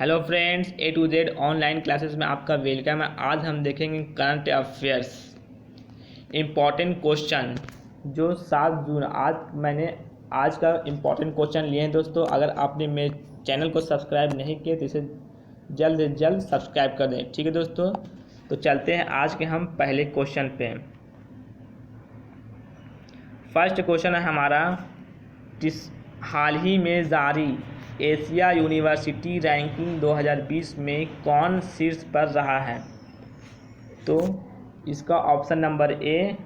Hello friends, A to Z online classes में आपका welcome है। आज हम देखेंगे करंट अफेयर्स इम्पॉर्टेंट क्वेश्चन जो 7 जून आज का इम्पॉर्टेंट क्वेश्चन लिए हैं। दोस्तों, अगर आपने मेरे चैनल को सब्सक्राइब नहीं किया तो इसे जल्द से जल्द सब्सक्राइब कर दें। ठीक है दोस्तों, तो चलते हैं आज के हम पहले क्वेश्चन पे। फर्स्ट क्वेश्चन है हमारा, हाल ही में जारी एशिया यूनिवर्सिटी रैंकिंग 2020 में कौन शीर्ष पर रहा है? तो इसका ऑप्शन नंबर ए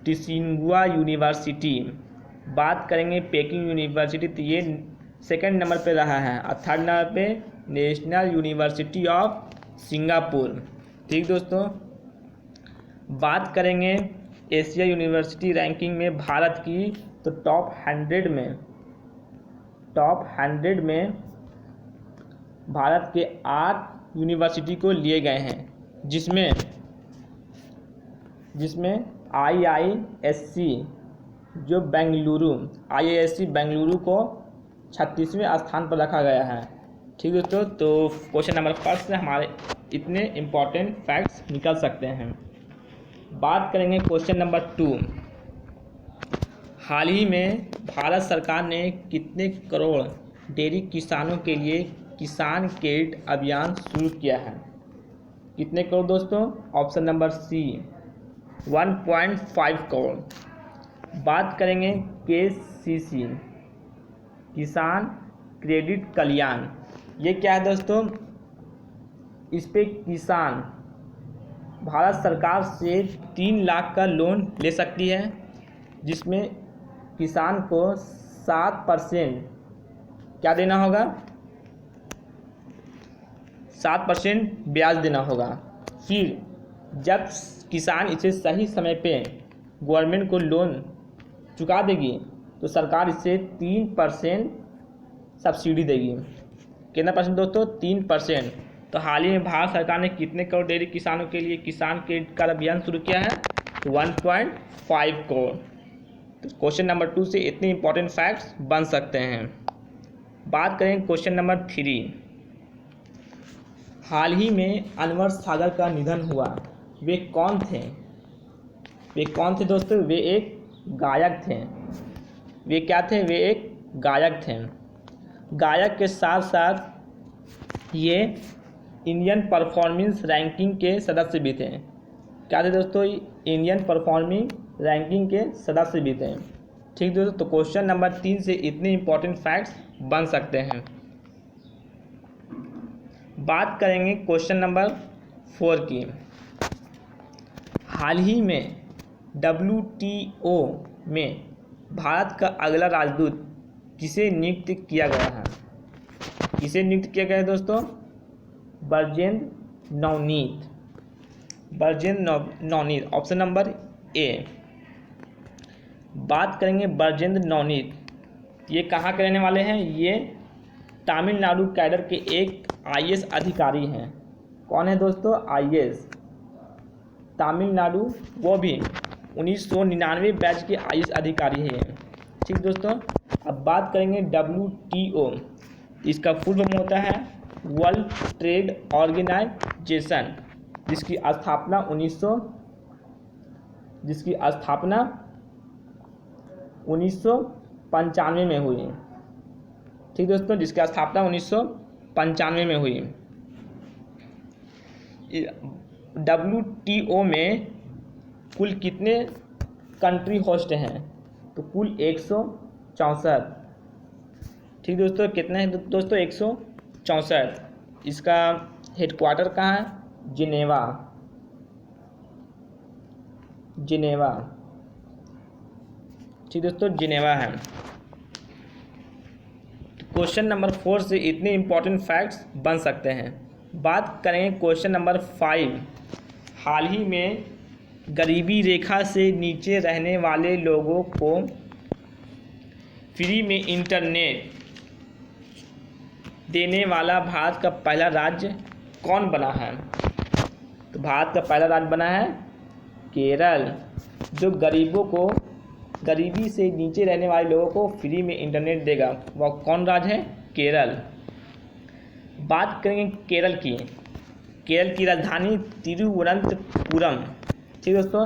टिसिंगुआ यूनिवर्सिटी। बात करेंगे पेकिंग यूनिवर्सिटी, तो ये सेकंड नंबर पे रहा है और थर्ड नंबर पे नेशनल यूनिवर्सिटी ऑफ सिंगापुर। ठीक दोस्तों, बात करेंगे एशिया यूनिवर्सिटी रैंकिंग में भारत की, तो टॉप 100 में भारत के 8 यूनिवर्सिटी को लिए गए हैं, जिसमें IISc जो IISc बेंगलुरु को 36वें स्थान पर रखा गया है। ठीक दोस्तों, तो क्वेश्चन नंबर फर्स्ट से हमारे इतने इम्पॉर्टेंट फैक्ट्स निकल सकते हैं। बात करेंगे क्वेश्चन नंबर 2। हाल ही में भारत सरकार ने कितने करोड़ डेयरी किसानों के लिए किसान क्रेडिट अभियान शुरू किया है? कितने करोड़ दोस्तों? Option number C 1.5 crore. बात करेंगे KCC किसान क्रेडिट कल्याण, ये क्या है दोस्तों? इस पे किसान भारत सरकार से 3 लाख का लोन ले सकती है, जिसमें किसान को 7% क्या देना होगा? 7% ब्याज देना होगा। फिर जब किसान इसे सही समय पे गवर्नमेंट को लोन चुका देगी तो सरकार इसे 3% सब्सिडी देगी। कितना परसेंट दोस्तों? 3%। तो हाल ही में भारत सरकार ने कितने करोड़ डेयरी किसानों के लिए किसान क्रेडिट कार्ड अभियान शुरू किया है? 1.5 करोड़। तो क्वेश्चन नंबर 2 से इतने इंपॉर्टेंट फैक्ट्स बन सकते हैं। बात करें क्वेश्चन नंबर 3। हाल ही में अनवर सागर का निधन हुआ, वे कौन थे? दोस्तों? वे एक गायक थे। वे क्या थे? वे एक गायक थे। गायक के साथ साथ ये इंडियन परफॉर्मेंस रैंकिंग के सदस्य भी थे। क्या थे दोस्तों? इंडियन परफॉर्मिंग रैंकिंग के सदस्य भी थे। ठीक दोस्तों, तो क्वेश्चन नंबर 3 से इतने इंपॉर्टेंट फैक्ट्स बन सकते हैं। बात करेंगे क्वेश्चन नंबर 4 की। हाल ही में WTO में भारत का अगला राजदूत किसे नियुक्त किया गया है? किसे नियुक्त किया गया है दोस्तों? बरजेंद्र नवनीत, ऑप्शन नंबर ए। बात करेंगे बरजेंद्र नवनीत, ये कहाँ के रहने वाले हैं? ये तमिलनाडु कैडर के एक IAS अधिकारी हैं। कौन है दोस्तों? IAS तमिलनाडु, वो भी 1999 बैच के IAS अधिकारी हैं। ठीक दोस्तों, अब बात करेंगे WTO, इसका फुल फॉर्म होता है वर्ल्ड ट्रेड ऑर्गेनाइजेशन, जिसकी स्थापना 1995 में हुई। ठीक दोस्तों, जिसकी स्थापना 1995 में हुई। WTO में कुल कितने कंट्री होस्ट हैं? तो कुल 164। ठीक दोस्तों, कितने हैं दोस्तों? 164। इसका हेडक्वार्टर कहाँ है? जिनेवा। ठीक दोस्तों, जिनेवा है। क्वेश्चन नंबर 4 से इतने इंपॉर्टेंट फैक्ट्स बन सकते हैं। बात करेंगे क्वेश्चन नंबर 5। हाल ही में गरीबी रेखा से नीचे रहने वाले लोगों को फ्री में इंटरनेट देने वाला भारत का पहला राज्य कौन बना है? तो भारत का पहला राज्य बना है केरल, जो गरीबी से नीचे रहने वाले लोगों को फ्री में इंटरनेट देगा। वह कौन राज्य है? केरल। बात करेंगे केरल की। केरल की राजधानी तिरुवनंतपुरम। ठीक दोस्तों।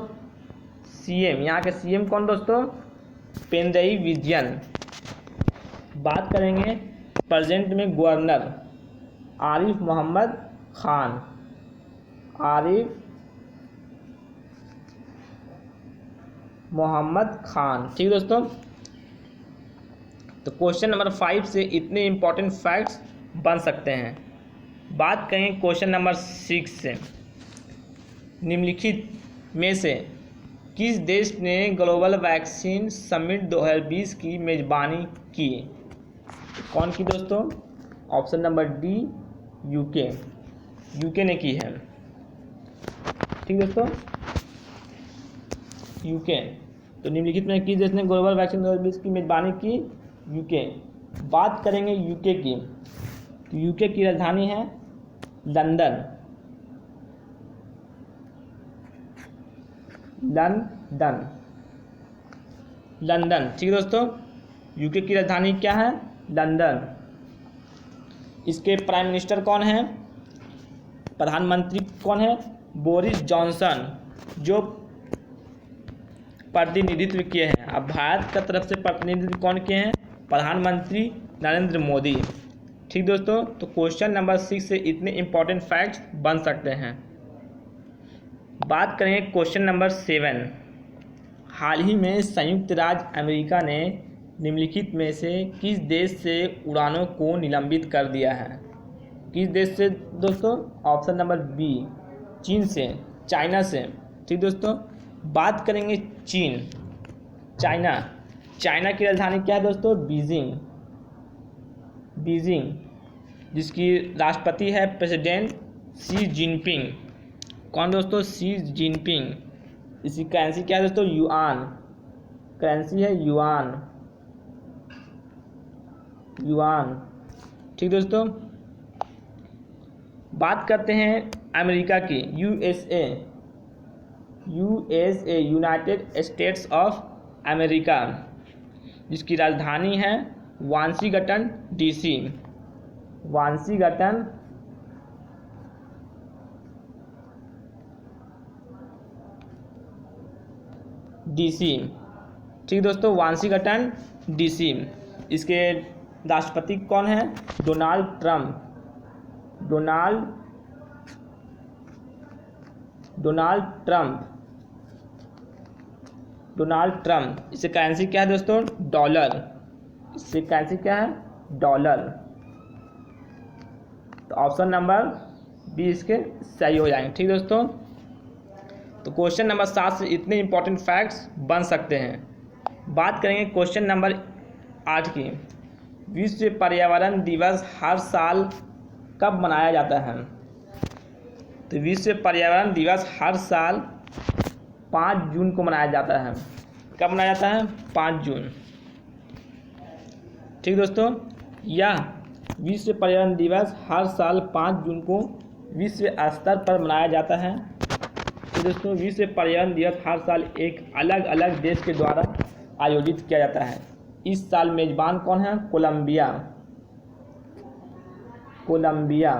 सीएम, यहाँ के सीएम कौन दोस्तों? पिनरई विजयन। बात करेंगे प्रेजेंट में गवर्नर, आरिफ मोहम्मद खान। आरिफ मोहम्मद खान। ठीक दोस्तों। तो क्वेश्चन नंबर 5 से इतने इंपॉर्टेंट फैक्ट्स बन सकते हैं। बात करें क्वेश्चन नंबर 6 से। निम्नलिखित में से किस देश ने ग्लोबल वैक्सीन समिट 2020 की मेजबानी की? कौन की दोस्तों? Option number D, UK. UK ने की है। ठीक दोस्तों, यूके। तो निम्नलिखित में किस देश ने ग्लोबल वैक्सीन 2020 की मेजबानी की? यूके। बात करेंगे यूके की। तो यूके की राजधानी है लंदन। London, London. ठीक दोस्तों, यूके की राजधानी क्या है? लंदन। इसके प्राइम मिनिस्टर कौन है? प्रधानमंत्री कौन है? बोरिस जॉनसन, जो प्रतिनिधित्व किए हैं। अब भारत का तरफ से प्रतिनिधित्व कौन किए हैं? प्रधानमंत्री नरेंद्र मोदी। ठीक दोस्तों। तो क्वेश्चन नंबर 6 से इतने इंपॉर्टेंट फैक्ट्स बन सकते हैं। बात करेंगे क्वेश्चन नंबर 7। हाल ही में संयुक्त राज्य अमेरिका ने निम्नलिखित में से किस देश से उड़ानों को निलंबित कर दिया है? किस देश से दोस्तों? ऑप्शन नंबर बी, चीन से, चाइना से। ठीक दोस्तों। बात करेंगे चीन, चाइना। चाइना की राजधानी क्या है दोस्तों? बीजिंग। बीजिंग, जिसकी राष्ट्रपति है प्रेसिडेंट शी जिनपिंग। कौन दोस्तों? Xi Jinping. इसकी करेंसी क्या है दोस्तों? युआन। करेंसी है युआन। युआन। ठीक दोस्तों। बात करते हैं अमेरिका की। USA, USA, United states of America, जिसकी राजधानी है वाशिंगटन डीसी। Washington DC. ठीक दोस्तों, वाशिंगटन डीसी। इसके राष्ट्रपति कौन है? Donald Trump. Donald Trump. Donald Trump. इससे करेंसी क्या है दोस्तों? डॉलर। इससे करेंसी क्या है? डॉलर। तो ऑप्शन नंबर बी इसके सही हो जाएंगे। ठीक दोस्तों। तो क्वेश्चन नंबर 7 से इतने इंपॉर्टेंट फैक्ट्स बन सकते हैं। बात करेंगे क्वेश्चन नंबर 8 की। विश्व पर्यावरण दिवस हर साल कब मनाया जाता है? तो विश्व पर्यावरण दिवस हर साल 5 जून को मनाया जाता है। कब मनाया जाता है? 5 जून। ठीक दोस्तों। यह विश्व पर्यावरण दिवस हर साल 5 जून को विश्व स्तर पर मनाया जाता है। तो दोस्तों, विश्व पर्यावरण दिवस हर साल एक अलग अलग देश के द्वारा आयोजित किया जाता है। इस साल मेजबान कौन है? कोलंबिया। कोलंबिया।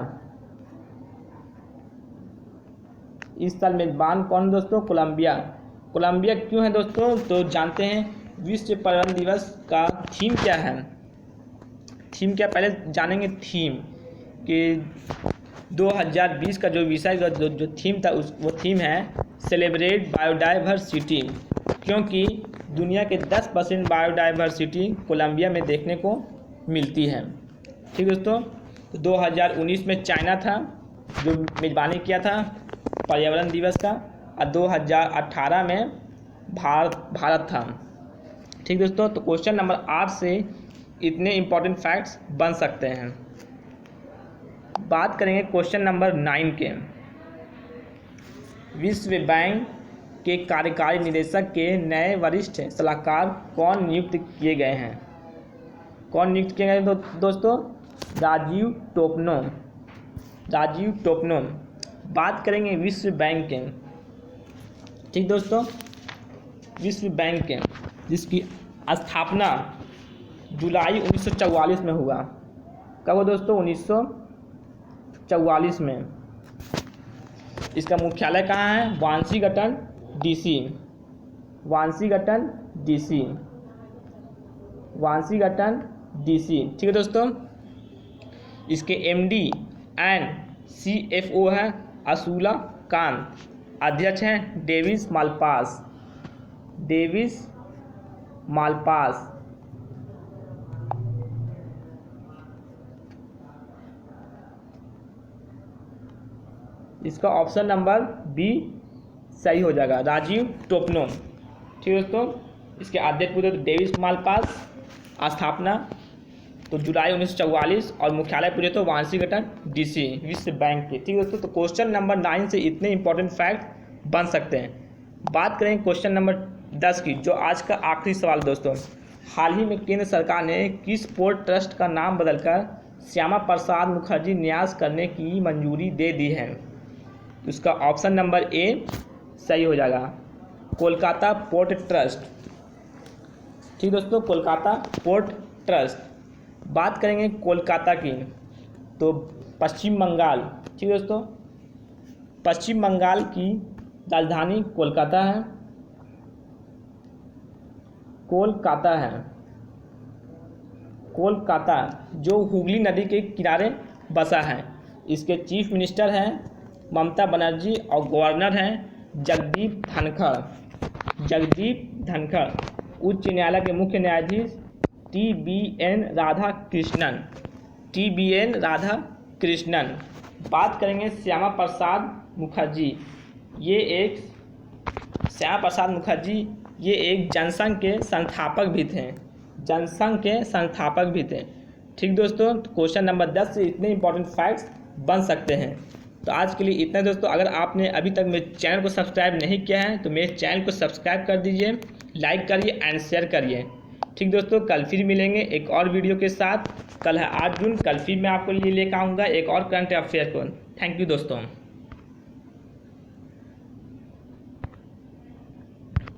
इस साल मेजबान कौन दोस्तों? कोलंबिया। कोलंबिया क्यों है दोस्तों? तो जानते हैं विश्व पर्यावरण दिवस का थीम क्या है। थीम क्या, पहले जानेंगे थीम कि 2020 का जो विषय जो थीम था वो थीम है सेलिब्रेट बायोडाइवर्सिटी, क्योंकि दुनिया के 10% बायोडाइवर्सिटी कोलंबिया में देखने को मिलती है। ठीक दोस्तों। तो 2019 में चाइना था जो मेजबानी किया था पर्यावरण दिवस का, और 2018 में भारत था। ठीक दोस्तों। तो क्वेश्चन नंबर 8 से इतने इंपॉर्टेंट फैक्ट्स बन सकते हैं। बात करेंगे क्वेश्चन नंबर 9 के। विश्व बैंक के कार्यकारी निदेशक के नए वरिष्ठ सलाहकार कौन नियुक्त किए गए हैं? कौन नियुक्त किए गए दोस्तों? राजीव टोपनो। राजीव टोपनो। बात करेंगे विश्व बैंक के। ठीक दोस्तों। विश्व बैंक के जिसकी स्थापना जुलाई 1944 में हुआ। कब हो दोस्तों? 1944 में। इसका मुख्यालय कहाँ है? Washington DC. Washington DC, Washington DC. ठीक है दोस्तों। इसके एमडी एंड सीएफओ है असूला कांत। अध्यक्ष हैं डेविस मालपास। Davis Malpass. इसका ऑप्शन नंबर बी सही हो जाएगा, राजीव टोपनो। ठीक है दोस्तों। इसके अध्यक्ष पूछे तो डेविस मालपास। स्थापना तो जुलाई 1944 और मुख्यालय पूछे तो वाशिंगटन डीसी, विश्व बैंक के। ठीक है दोस्तों। तो क्वेश्चन नंबर 9 से इतने इंपॉर्टेंट फैक्ट बन सकते हैं। बात करें क्वेश्चन नंबर 10 की, जो आज का आखिरी सवाल दोस्तों। हाल ही में केंद्र सरकार ने किस पोर्ट ट्रस्ट का नाम बदलकर श्यामा प्रसाद मुखर्जी न्यास करने की मंजूरी दे दी है? उसका ऑप्शन नंबर ए सही हो जाएगा, कोलकाता पोर्ट ट्रस्ट। ठीक दोस्तों, कोलकाता पोर्ट ट्रस्ट। बात करेंगे कोलकाता की तो पश्चिम बंगाल। ठीक है दोस्तों। पश्चिम बंगाल की राजधानी कोलकाता है। कोलकाता है, कोलकाता जो हुगली नदी के किनारे बसा है। इसके चीफ मिनिस्टर हैं ममता बनर्जी और गवर्नर हैं जगदीप धनखड़। जगदीप धनखड़। उच्च न्यायालय के मुख्य न्यायाधीश TBN राधाकृष्णन। TBN राधाकृष्णन। बात करेंगे श्यामा प्रसाद मुखर्जी। श्यामा प्रसाद मुखर्जी ये एक जनसंघ के संस्थापक भी थे। जनसंघ के संस्थापक भी थे। ठीक दोस्तों। क्वेश्चन नंबर 10 से इतने इंपॉर्टेंट फैक्ट्स बन सकते हैं। तो आज के लिए इतना दोस्तों। अगर आपने अभी तक मेरे चैनल को सब्सक्राइब नहीं किया है तो मेरे चैनल को सब्सक्राइब कर दीजिए, लाइक करिए एंड शेयर करिए। ठीक दोस्तों। कल फिर मिलेंगे एक और वीडियो के साथ। कल है 8 जून। कल फिर मैं आपको लिए लेकर आऊँगा एक और करंट अफेयर को। थैंक यू दोस्तों।